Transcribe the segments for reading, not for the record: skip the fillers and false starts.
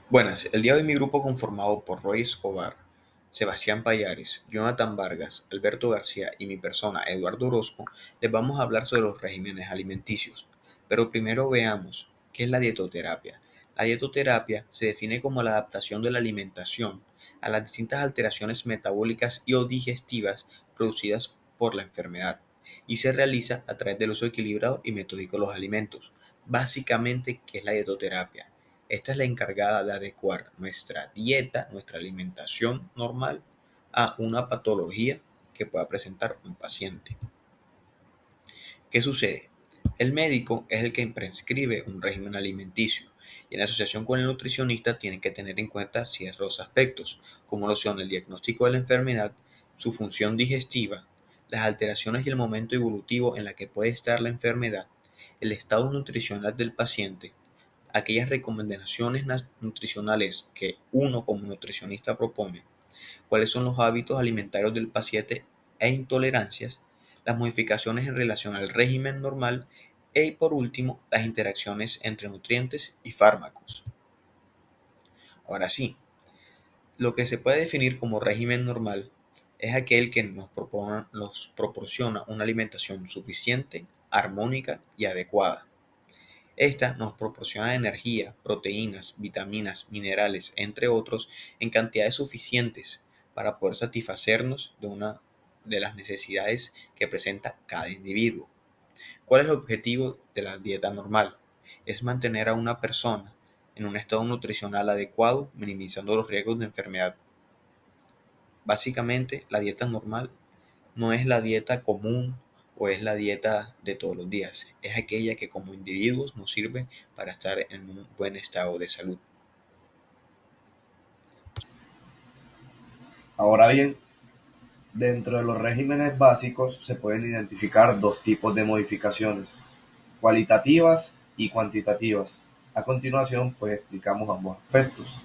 Buenas, el día de hoy mi grupo conformado por Roy Escobar, Sebastián Payares, Jonathan Vargas, Alberto García y mi persona Eduardo Orozco les vamos a hablar sobre los regímenes alimenticios. Pero primero veamos qué es la dietoterapia. La dietoterapia se define como la adaptación de la alimentación a las distintas alteraciones metabólicas y o digestivas producidas por la enfermedad y se realiza a través del uso equilibrado y metódico de los alimentos. Básicamente, ¿qué es la dietoterapia? Esta es la encargada de adecuar nuestra dieta, nuestra alimentación normal a una patología que pueda presentar un paciente. ¿Qué sucede? El médico es el que prescribe un régimen alimenticio y en asociación con el nutricionista tienen que tener en cuenta ciertos aspectos, como lo son el diagnóstico de la enfermedad, su función digestiva, las alteraciones y el momento evolutivo en la que puede estar la enfermedad, el estado nutricional del paciente, aquellas recomendaciones nutricionales que uno como nutricionista propone, cuáles son los hábitos alimentarios del paciente e intolerancias, las modificaciones en relación al régimen normal y por último las interacciones entre nutrientes y fármacos. Ahora sí, lo que se puede definir como régimen normal es aquel que nos proporciona una alimentación suficiente, armónica y adecuada. Esta nos proporciona energía, proteínas, vitaminas, minerales, entre otros, en cantidades suficientes para poder satisfacernos de una de las necesidades que presenta cada individuo. ¿Cuál es el objetivo de la dieta normal? Es mantener a una persona en un estado nutricional adecuado, minimizando los riesgos de enfermedad. Básicamente, la dieta normal no es la dieta común o es la dieta de todos los días, es aquella que como individuos nos sirve para estar en un buen estado de salud. Ahora bien, dentro de los regímenes básicos se pueden identificar dos tipos de modificaciones, cualitativas y cuantitativas. A continuación, pues explicamos ambos aspectos.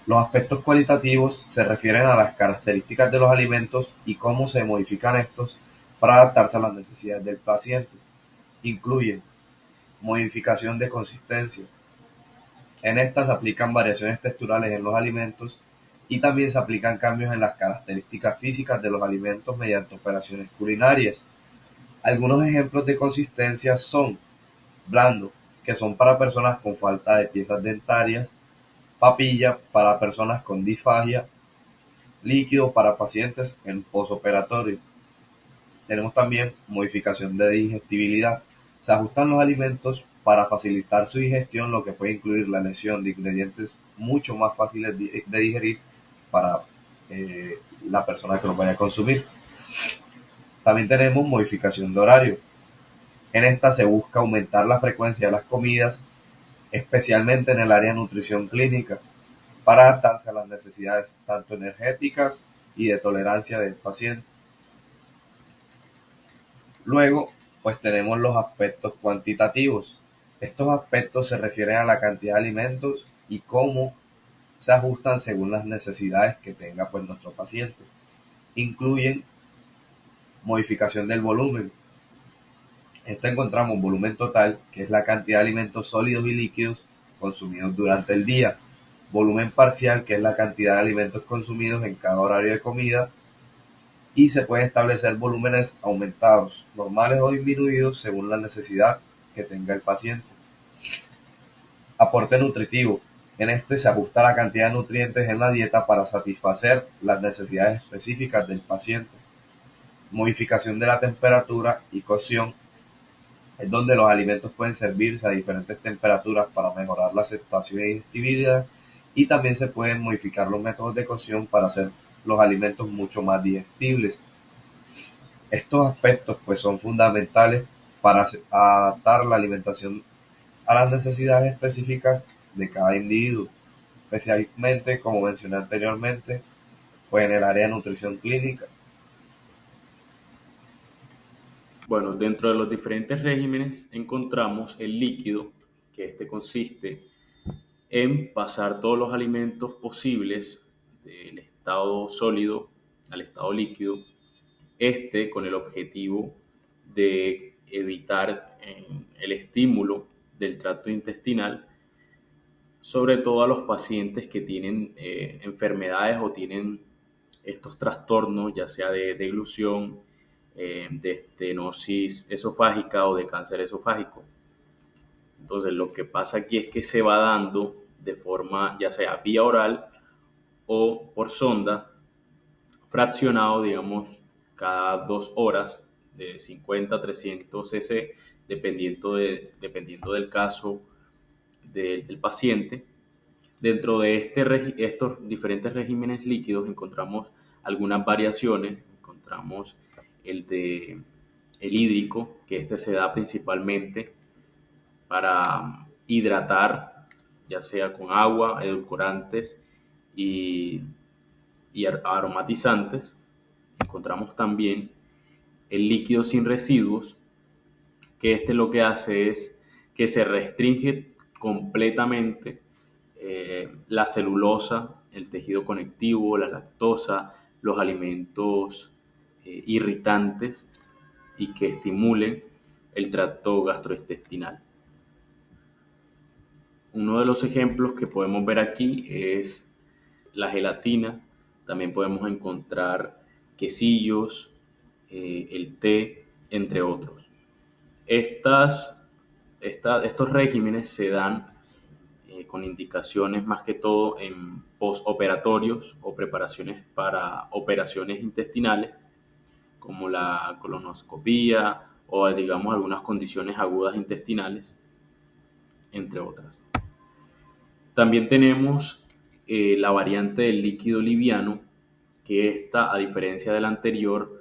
Los aspectos cualitativos se refieren a las características de los alimentos y cómo se modifican estos para adaptarse a las necesidades del paciente. Incluyen modificación de consistencia. En estas se aplican variaciones texturales en los alimentos y también se aplican cambios en las características físicas de los alimentos mediante operaciones culinarias. Algunos ejemplos de consistencia son blando, que son para personas con falta de piezas dentarias; papilla para personas con disfagia; líquido para pacientes en posoperatorio. Tenemos también modificación de digestibilidad. Se ajustan los alimentos para facilitar su digestión, lo que puede incluir la lesión de ingredientes mucho más fáciles de digerir para la persona que los vaya a consumir. También tenemos modificación de horario. En esta se busca aumentar la frecuencia de las comidas, especialmente en el área de nutrición clínica, para adaptarse a las necesidades tanto energéticas y de tolerancia del paciente. Luego, pues tenemos los aspectos cuantitativos. Estos aspectos se refieren a la cantidad de alimentos y cómo se ajustan según las necesidades que tenga pues nuestro paciente. Incluyen modificación del volumen. Esto encontramos volumen total, que es la cantidad de alimentos sólidos y líquidos consumidos durante el día. Volumen parcial, que es la cantidad de alimentos consumidos en cada horario de comida. Y se pueden establecer volúmenes aumentados, normales o disminuidos según la necesidad que tenga el paciente. Aporte nutritivo. En este se ajusta la cantidad de nutrientes en la dieta para satisfacer las necesidades específicas del paciente. Modificación de la temperatura y cocción. Es donde los alimentos pueden servirse a diferentes temperaturas para mejorar la aceptación y digestibilidad, y también se pueden modificar los métodos de cocción para hacer los alimentos mucho más digestibles. Estos aspectos pues son fundamentales para adaptar la alimentación a las necesidades específicas de cada individuo, especialmente como mencioné anteriormente, pues en el área de nutrición clínica. Bueno, dentro de los diferentes regímenes encontramos el líquido, que este consiste en pasar todos los alimentos posibles del estado sólido al estado líquido, este con el objetivo de evitar el estímulo del tracto intestinal sobre todo a los pacientes que tienen enfermedades o tienen estos trastornos, ya sea de deglución, de estenosis esofágica o de cáncer esofágico. Entonces, lo que pasa aquí es que se va dando de forma, ya sea vía oral o por sonda, fraccionado, digamos, cada 2 horas, de 50 a 300 cc, dependiendo del caso del paciente. Dentro de estos diferentes regímenes líquidos encontramos algunas variaciones. Encontramos el hídrico, que este se da principalmente para hidratar, ya sea con agua, edulcorantes y, y aromatizantes. Encontramos también el líquido sin residuos, que este lo que hace es que se restringe completamente la celulosa, el tejido conectivo, la lactosa, los alimentos irritantes y que estimulen el tracto gastrointestinal. Uno de los ejemplos que podemos ver aquí es la gelatina. También podemos encontrar quesillos, el té, entre otros. Estos regímenes se dan con indicaciones más que todo en postoperatorios o preparaciones para operaciones intestinales, como la colonoscopía o digamos algunas condiciones agudas intestinales, entre otras. También tenemos la variante del líquido liviano, que esta, a diferencia de la anterior,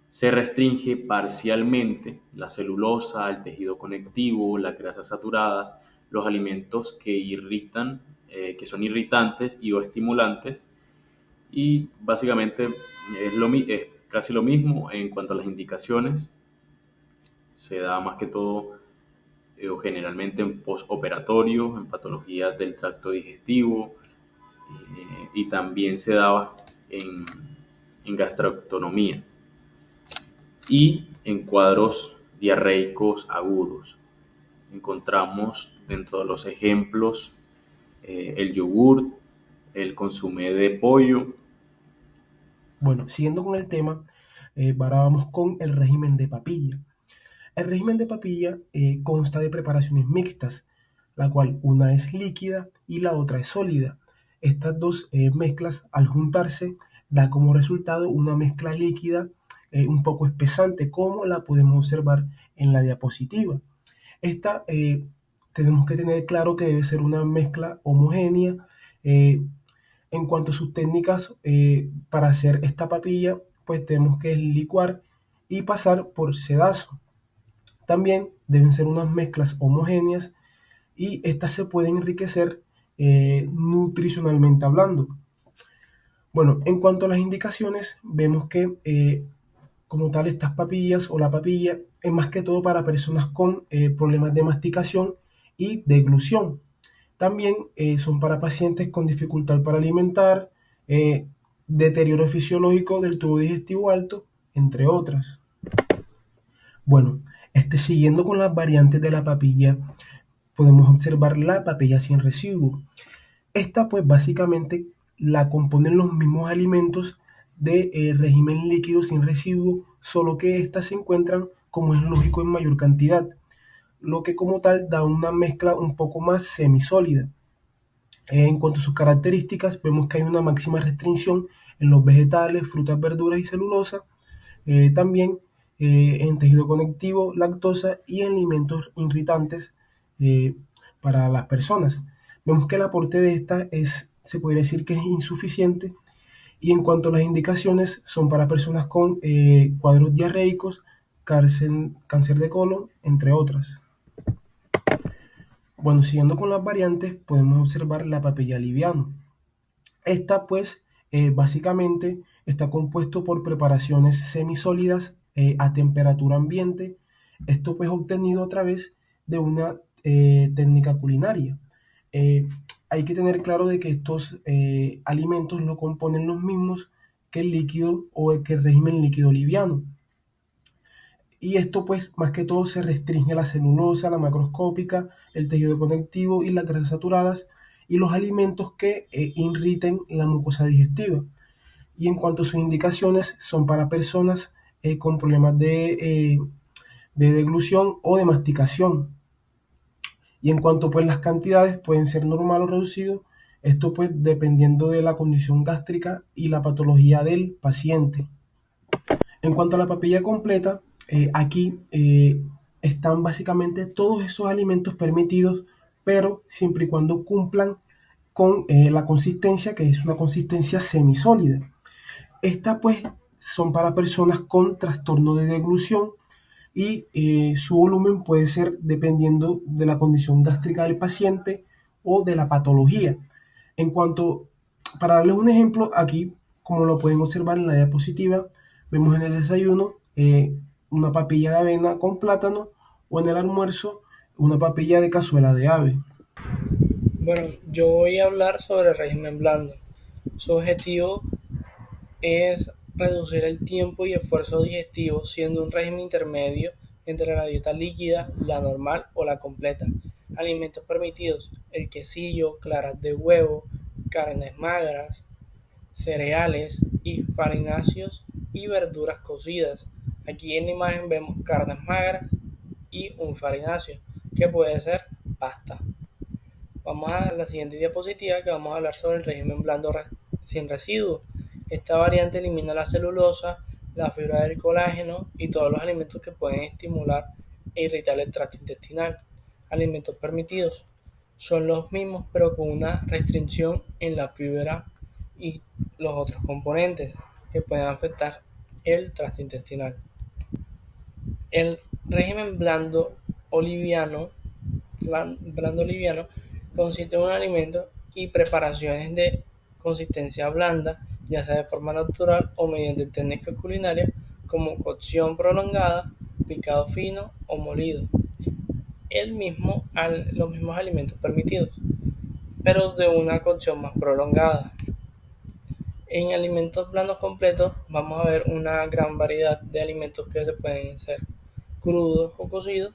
se restringe parcialmente la celulosa, el tejido conectivo, las grasas saturadas, los alimentos que irritan, que son irritantes y o estimulantes, y básicamente es casi lo mismo en cuanto a las indicaciones. Se da más que todo o generalmente en postoperatorio, en patologías del tracto digestivo, y también se daba en gastroctomía y en cuadros diarreicos agudos. Encontramos dentro de los ejemplos el yogur, el consomé de pollo. Bueno, siguiendo con el tema, ahora vamos con el régimen de papilla. El régimen de papilla consta de preparaciones mixtas, la cual una es líquida y la otra es sólida. Estas dos mezclas al juntarse da como resultado una mezcla líquida un poco espesante, como la podemos observar en la diapositiva. Esta tenemos que tener claro que debe ser una mezcla homogénea. En cuanto a sus técnicas para hacer esta papilla, pues tenemos que licuar y pasar por sedazo. También deben ser unas mezclas homogéneas y estas se pueden enriquecer nutricionalmente hablando. Bueno, en cuanto a las indicaciones, vemos que como tal estas papillas o la papilla es más que todo para personas con problemas de masticación y deglución. También son para pacientes con dificultad para alimentar, deterioro fisiológico del tubo digestivo alto, entre otras. Bueno, siguiendo con las variantes de la papilla, podemos observar la papilla sin residuo. Esta pues básicamente la componen los mismos alimentos de régimen líquido sin residuo, solo que estas se encuentran, como es lógico, en mayor cantidad, lo que como tal da una mezcla un poco más semisólida. En cuanto a sus características, vemos que hay una máxima restricción en los vegetales, frutas, verduras y celulosa, también en tejido conectivo, lactosa y en alimentos irritantes para las personas. Vemos que el aporte de esta se podría decir que es insuficiente, y en cuanto a las indicaciones, son para personas con cuadros diarreicos, cáncer de colon, entre otras. Bueno, siguiendo con las variantes, podemos observar la papilla liviano. Esta, pues, básicamente está compuesto por preparaciones semisólidas a temperatura ambiente. Esto, pues, obtenido a través de una técnica culinaria. Hay que tener claro de que estos alimentos no componen los mismos que el líquido o que el régimen líquido liviano. Y esto pues más que todo se restringe a la celulosa, la macroscópica, el tejido conectivo y las grasas saturadas, y los alimentos que irriten la mucosa digestiva. Y en cuanto a sus indicaciones, son para personas con problemas de deglución o de masticación. Y en cuanto pues las cantidades pueden ser normal o reducido, esto pues dependiendo de la condición gástrica y la patología del paciente. En cuanto a la papilla completa, aquí están básicamente todos esos alimentos permitidos, pero siempre y cuando cumplan con la consistencia, que es una consistencia semisólida. Esta pues son para personas con trastorno de deglución y su volumen puede ser dependiendo de la condición gástrica del paciente o de la patología. En cuanto, para darles un ejemplo, aquí, como lo pueden observar en la diapositiva, vemos en el desayuno una papilla de avena con plátano o en el almuerzo una papilla de cazuela de ave. Bueno, yo voy a hablar sobre el régimen blando. Su objetivo es reducir el tiempo y esfuerzo digestivo, siendo un régimen intermedio entre la dieta líquida, la normal o la completa. Alimentos permitidos: el quesillo, claras de huevo, carnes magras, cereales y farináceos y verduras cocidas. Aquí en la imagen vemos carnes magras y un farináceo, que puede ser pasta. Vamos a la siguiente diapositiva, que vamos a hablar sobre el régimen blando sin residuos. Esta variante elimina la celulosa, la fibra del colágeno y todos los alimentos que pueden estimular e irritar el tracto intestinal. Alimentos permitidos son los mismos, pero con una restricción en la fibra y los otros componentes que pueden afectar el tracto intestinal. El régimen blando liviano consiste en un alimento y preparaciones de consistencia blanda, ya sea de forma natural o mediante técnicas culinarias como cocción prolongada, picado fino o molido. Los mismos alimentos permitidos, pero de una cocción más prolongada. En alimentos blandos completos vamos a ver una gran variedad de alimentos que se pueden ser crudos o cocidos,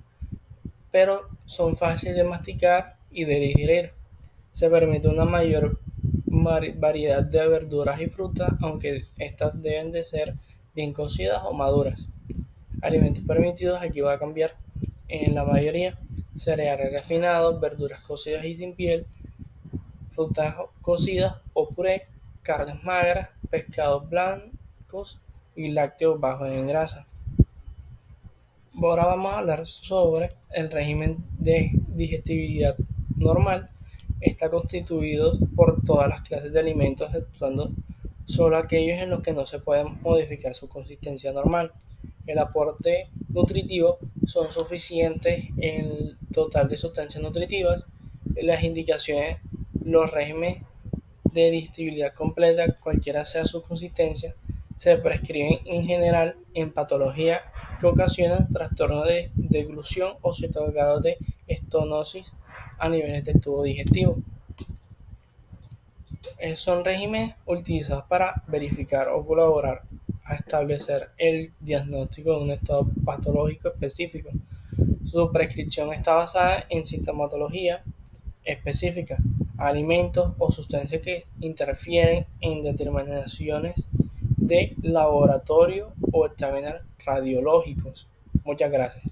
pero son fáciles de masticar y de digerir. Se permite una mayor variedad de verduras y frutas, aunque estas deben de ser bien cocidas o maduras. Alimentos permitidos, aquí va a cambiar en la mayoría: cereales refinados, verduras cocidas y sin piel, frutas cocidas o puré, carnes magras, pescados blancos y lácteos bajos en grasa. Ahora vamos a hablar sobre el régimen de digestibilidad normal. Está constituido por todas las clases de alimentos, exceptuando solo aquellos en los que no se puede modificar su consistencia normal. El aporte nutritivo son suficientes en el total de sustancias nutritivas. Las indicaciones: los regímenes de digestibilidad completa, cualquiera sea su consistencia, se prescriben en general en patología que ocasionan trastorno de deglución o ciertos grados de estenosis a niveles del tubo digestivo. Son regímenes utilizados para verificar o colaborar a establecer el diagnóstico de un estado patológico específico. Su prescripción está basada en sintomatología específica, alimentos o sustancias que interfieren en determinaciones de laboratorio o exámenes radiológicos. Muchas gracias.